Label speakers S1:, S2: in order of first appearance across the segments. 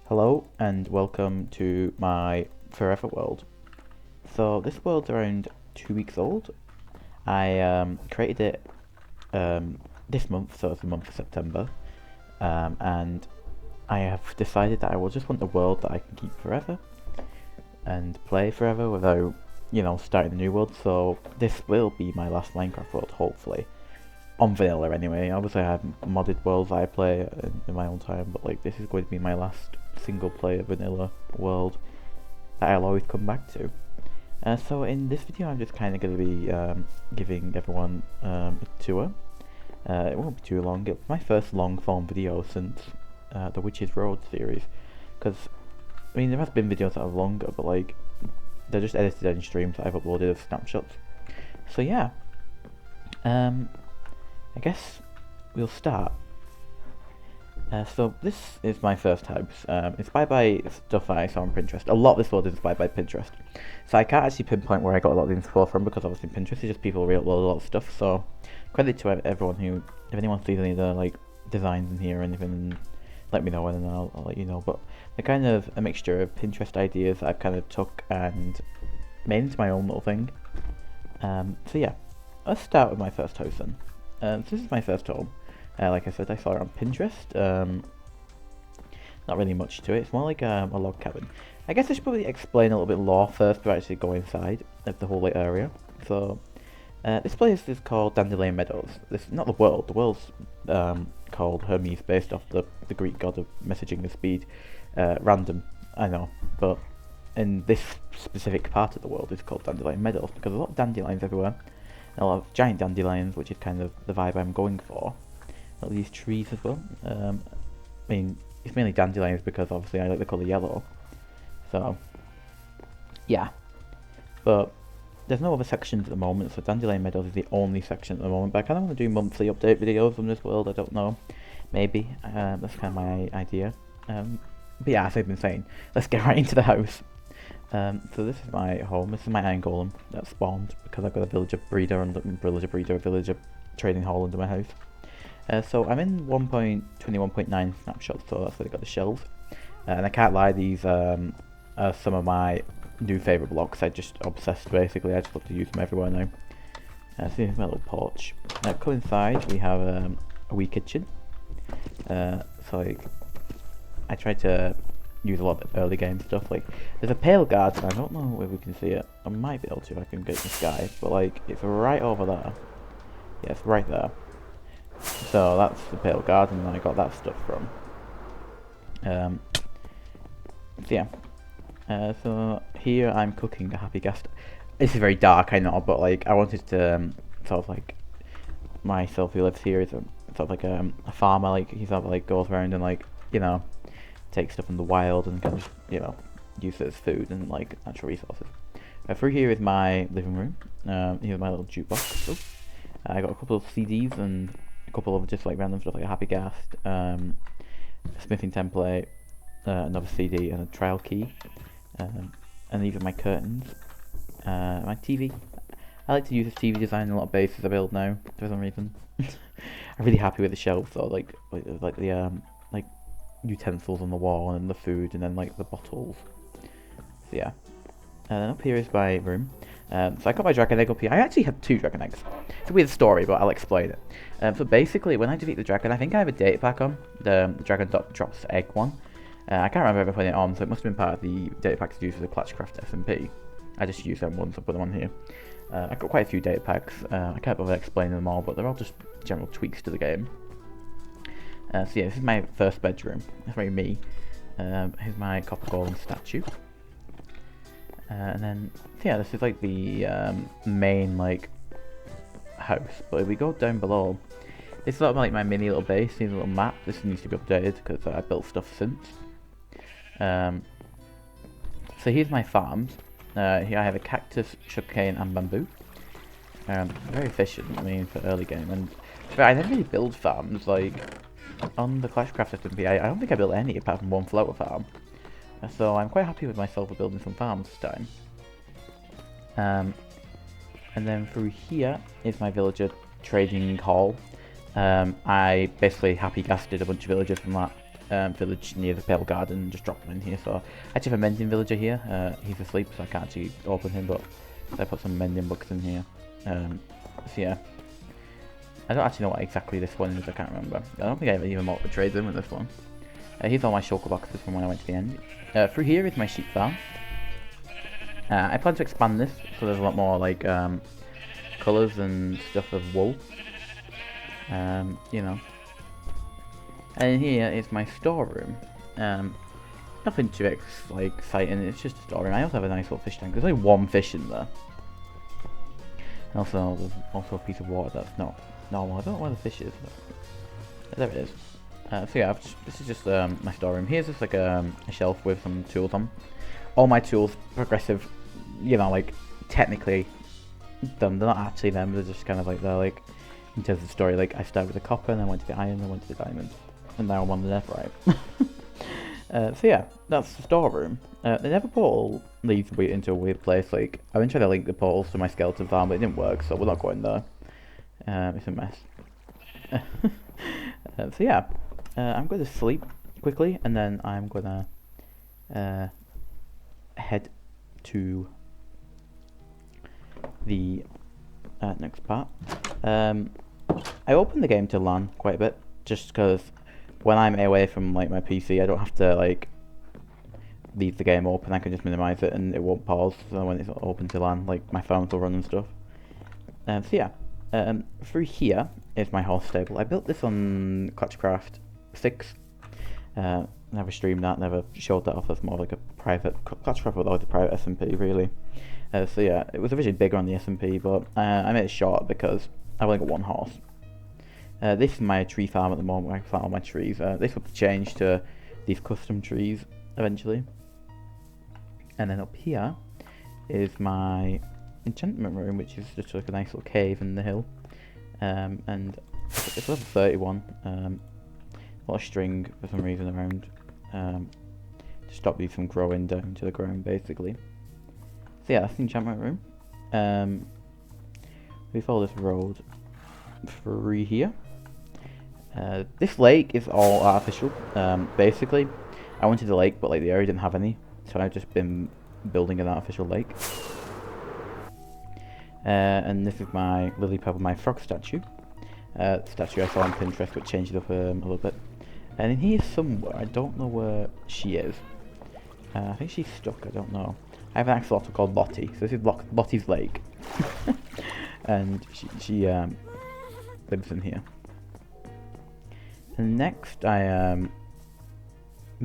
S1: Hello and welcome to my forever world. So this world's around 2 weeks old. I created it this month, so it's the month of September, and I have decided that I will just want a world that I can keep forever and play forever without, starting a new world. So this will be my last Minecraft world, hopefully. On vanilla anyway. Obviously I have modded worlds I play in my own time, but like this is going to be my last single player vanilla world that I'll always come back to. So in this video I'm just kind of going to be giving everyone a tour. It won't be too long. It's my first long form video since the Witches Road series, because I mean there has been videos that are longer, but like they're just edited in streams that I've uploaded of snapshots. So yeah, I guess we'll start. So this is my first house. Inspired by stuff I saw on Pinterest. A lot of this world is inspired by Pinterest. So I can't actually pinpoint where I got a lot of the info from, because obviously Pinterest is just people re-upload a lot of stuff. So credit to everyone who, if anyone sees any of the like designs in here or anything, let me know and then I'll let you know. But they're kind of a mixture of Pinterest ideas that I've kind of took and made into my own little thing. So yeah, let's start with my first house then. So this is my first home. Like I said, I saw it on Pinterest. Not really much to it. It's more like a log cabin. I guess I should probably explain a little bit lore first before I actually go inside of the whole like, area. So this place is called Dandelion Meadows. This not the world. The world's called Hermes, based off the Greek god of messaging and speed. Random, I know, but in this specific part of the world, it's called Dandelion Meadows because there's a lot of dandelions everywhere. A lot of giant dandelions, which is kind of the vibe I'm going for. All these trees as well. I mean, it's mainly dandelions because obviously I like the colour yellow. So, yeah. But there's no other sections at the moment, so Dandelion Meadows is the only section at the moment. But I kind of want to do monthly update videos from this world, I don't know. Maybe. That's kind of my idea. But yeah, as I've been saying, let's get right into the house. So this is my home. This is my iron golem that spawned because I've got a villager breeder and villager trading hall under my house. So I'm in 1.21.9 snapshots, so that's where I got the shells. And I can't lie, these are some of my new favourite blocks. I just obsessed basically. I just love to use them everywhere now. So here's my little porch. Come inside. We have a wee kitchen. So like, I tried to use a lot of early game stuff. Like, there's a pale garden. I don't know if we can see it. I might be able to if I can get the sky, but like it's right over there. Yeah, it's right there. So that's the pale garden that I got that stuff from. So yeah. So here I'm cooking a happy guest. This is very dark, I know, but like I wanted to sort of like myself who lives here is sort of like a farmer. Like he sort of like goes around and like take stuff from the wild and kind of use it as food and like natural resources. Through here is my living room. Here's my little jukebox. Oops. I got a couple of CDs and a couple of just like random stuff like a happy ghast, a smithing template, another CD and a trial key. And these are my curtains. My TV. I like to use this TV design in a lot of bases I build now for some reason. I'm really happy with the shelves though, like the like utensils on the wall and the food and then like the bottles. So yeah. And then up here is my room. So I got my dragon egg up here. I actually have 2 dragon eggs. It's a weird story, but I'll explain it. So basically, when I defeat the dragon, I think I have a data pack on. The dragon drops egg one. I can't remember ever putting it on, so it must have been part of the data packs used for the Clutchcraft SMP. I just used them once, I put them on here. I've got quite a few data packs. I can't bother explaining them all, but they're all just general tweaks to the game. So yeah, this is my first bedroom. That's very me. Here's my copper golem statue. And then, so yeah, this is like the main like house. But if we go down below, it's sort of like my mini little base. Here's a little map. This needs to be updated because I built stuff since. So here's my farms. Here I have a cactus, sugarcane, and bamboo. Very efficient, I mean, for early game. And I never really build farms like on the Clashcraft SMP. I don't think I built any apart from one flower farm. So I'm quite happy with myself for building some farms this time. And then through here is my villager trading hall. I basically happy gasted a bunch of villagers from that village near the Pale Garden and just drop him in here. So I actually have a mending villager here. He's asleep, so I can't actually open him, but I put some mending books in here. So yeah, I don't actually know what exactly this one is. I can't remember. I don't think I even bought the trades in with this one. Here's all my shulker boxes from when I went to the end. Through here is my sheep farm. I plan to expand this so there's a lot more like colours and stuff of wool. You know. And here is my storeroom. Nothing too exciting, it's just a storeroom. I also have a nice little fish tank. There's only one fish in there. And also, there's also a piece of water that's not normal. I don't know where the fish is, but there it is. So yeah, this is just my storeroom. Here's just like a shelf with some tools on. All my tools, progressive, you know, like technically them. They're not actually them, they're just kind of like, they're like, in terms of the story, like I started with the copper and then went to the iron, then went to the diamond. And now I'm on the netherite. So yeah, that's the storeroom. The nether portal leads into a weird place. Like, I've been trying to link the portals to my skeleton farm, but it didn't work, so we're not going there. It's a mess. So yeah, I'm going to sleep quickly, and then I'm going to head to the next part. I opened the game to LAN quite a bit, just because when I'm away from like my PC, I don't have to like leave the game open. I can just minimize it and it won't pause. So when it's open to LAN, like my phone will run and stuff. So yeah, through here is my horse stable. I built this on Clutchcraft 6. Never streamed that, never showed that off as more like a private. Clutchcraft was always a private SMP really. So yeah, it was originally bigger on the SMP, but I made it short because I've only got one horse. This is my tree farm at the moment, where I plant all my trees. This will change to these custom trees eventually. And then up here is my enchantment room, which is just like a nice little cave in the hill. And it's level 31. A lot of string for some reason around to stop these from growing down to the ground, basically. So yeah, that's the enchantment room. We follow this road through here. This lake is all artificial. Basically, I wanted a lake, but like the area didn't have any, so I've just been building an artificial lake. And this is my lily pad, my frog statue. Statue I saw on Pinterest, but changed it up a little bit. And in here somewhere, I don't know where she is. I think she's stuck. I don't know. I have an axolotl called Lottie, so this is Lottie's lake, and she lives in here. And next, I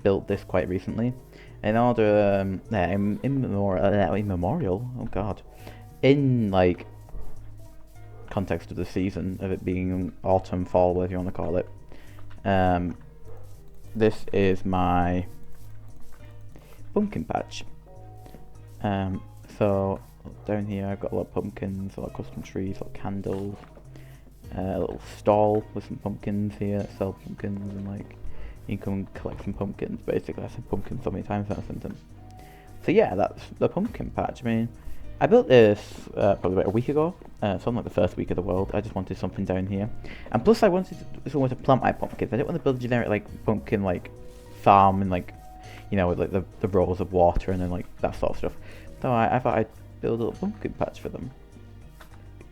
S1: built this quite recently in order immemorial. Oh god, in like context of the season of it being autumn, fall, whatever you want to call it. This is my pumpkin patch. So down here I've got a lot of pumpkins, a lot of custom trees, a lot of candles, a little stall with some pumpkins here, sell pumpkins, and like you can come and collect some pumpkins. Basically, I said pumpkin so many times in that sentence. So yeah, that's the pumpkin patch. I mean, I built this probably about a week ago, so I'm like the first week of the world. I just wanted something down here, and plus I wanted someone to plant my pumpkins. I didn't want to build a generic like pumpkin like farm and like, you know, with like the rows of water and then like that sort of stuff. So I thought I'd build a little pumpkin patch for them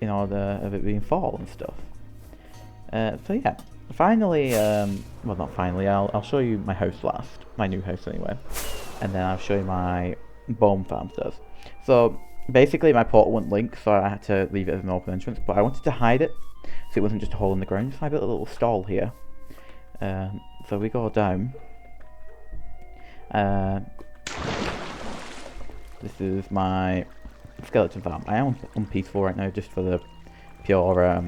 S1: in order of it being fall and stuff. So yeah, finally, well not finally, I'll show you my house last, my new house anyway, and then I'll show you my bone farm stuff. So basically my portal wouldn't link, so I had to leave it as an open entrance, but I wanted to hide it so it wasn't just a hole in the ground, so I built a little stall here. So we go down. This is my skeleton farm. I am unpeaceful right now just for the pure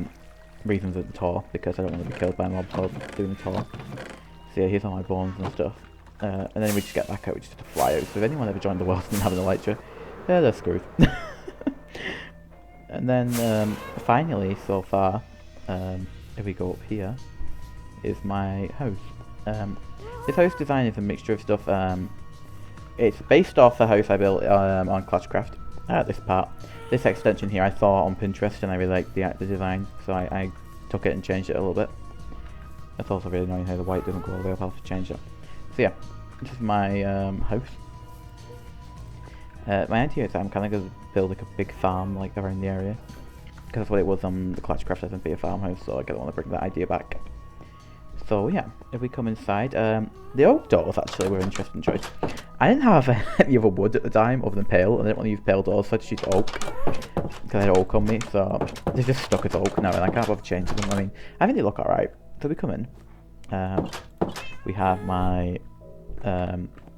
S1: reasons of the tour, because I don't want to be killed by a mob while doing the tour. So yeah, here's all my bones and stuff. And then we just get back out, we just have to fly out. So if anyone ever joined the world and having a elytra, yeah, they're screwed. And then finally, so far, if we go up here, is my house. This house design is a mixture of stuff. It's based off the house I built on Clutchcraft. This part. This extension here I saw on Pinterest and I really liked the design, so I took it and changed it a little bit. It's also really annoying how the white doesn't go all the way up. I'll have to change that. So yeah, this is my house. My idea is that I'm kind of going to build like a big farm like around the area, because that's what it was on the Clashcraft SMP, a farmhouse, so I kind of want to bring that idea back. So yeah, if we come inside, the oak doors actually were an interesting choice. I didn't have any other wood at the time other than pale, and I didn't want to use pale doors, so I just used oak, because I had oak on me, so they're just stuck as oak now, and I can't bother changing them. I mean, I think they look alright. So we come in, we have my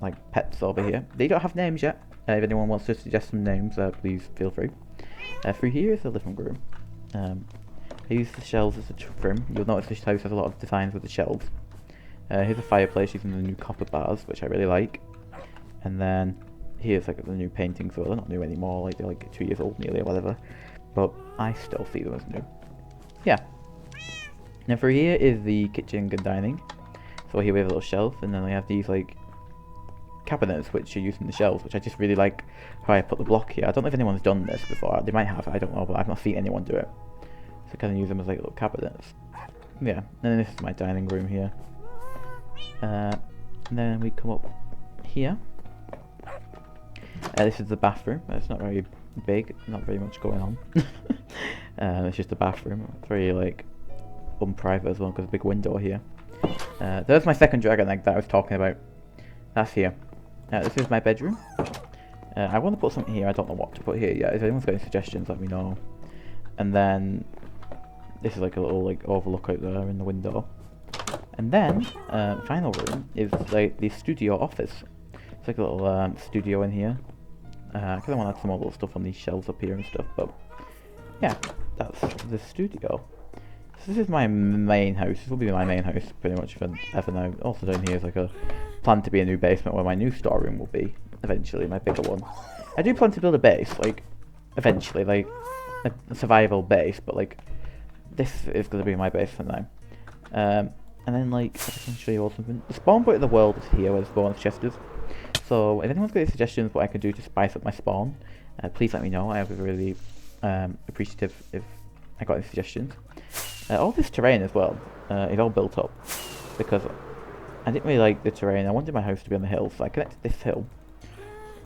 S1: like pets over here. They don't have names yet. If anyone wants to suggest some names, please feel free. Through here is the living room. I use the shelves as a trim. You'll notice this house has a lot of designs with the shelves. Here's a fireplace using the new copper bars, which I really like. And then here's like the new paintings, so they're not new anymore, like they're like 2 years old nearly or whatever. But I still see them as new. Yeah. Now through here is the kitchen and dining. So here we have a little shelf, and then we have these like cabinets which are using the shelves, which I just really like how I put the block here. I don't know if anyone's done this before. They might have, I don't know, but I've not seen anyone do it. So I kind of use them as like little cabinets. Yeah, and then this is my dining room here. And then we come up here. This is the bathroom. It's not very big, not very much going on. It's just a bathroom. It's very like unprivate as well, because there's a big window here. There's my second dragon egg that I was talking about. That's here. This is my bedroom. I want to put something here. I don't know what to put here yet. If anyone's got any suggestions, let me know. And then this is like a little like overlook out there in the window. And then final room is like the studio office. It's like a little studio in here. I kind of want to add some more little stuff on these shelves up here and stuff, but yeah, that's the studio. So this is my main house. This will be my main house pretty much forever now. Also down here is like a plan to be a new basement where my new storeroom will be eventually, my bigger one. I do plan to build a base, like eventually, like a survival base, but like this is going to be my base for now. And then like I can show you all something. The spawn point of the world is here where the spawn chest is. So if anyone's got any suggestions what I could do to spice up my spawn, please let me know. I would be really appreciative if I got any suggestions. All this terrain as well is all built up because I didn't really like the terrain. I wanted my house to be on the hill, so I connected this hill.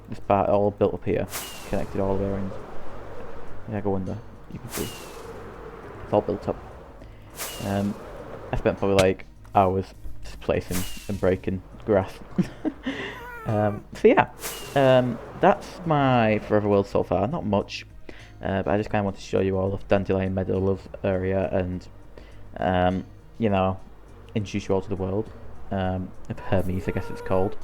S1: This part all built up here, connected all the way around. Yeah, go under. You can see it's all built up. I spent probably like hours just placing and breaking grass. So yeah, that's my Forever World so far. Not much, but I just kind of want to show you all of Dandelion Meadows area and you know, introduce you all to the world of Hermes, I guess it's called.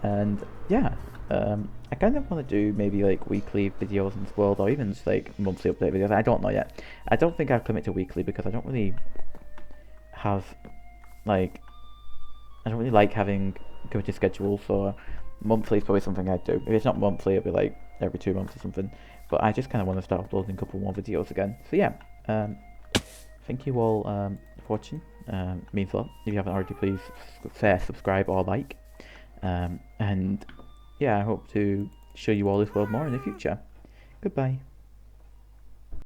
S1: And yeah, I kind of want to do maybe like weekly videos in this world, or even just like monthly update videos. I don't know yet. I don't think I'll commit to weekly because I don't really have like, I don't really like having committed schedules, so monthly is probably something I'd do. If it's not monthly, it'll be like every 2 months or something. But I just kind of want to start uploading a couple more videos again. So yeah, thank you all for watching. Means a lot. If you haven't already, please subscribe or like. And yeah, I hope to show you all this world more in the future. Goodbye.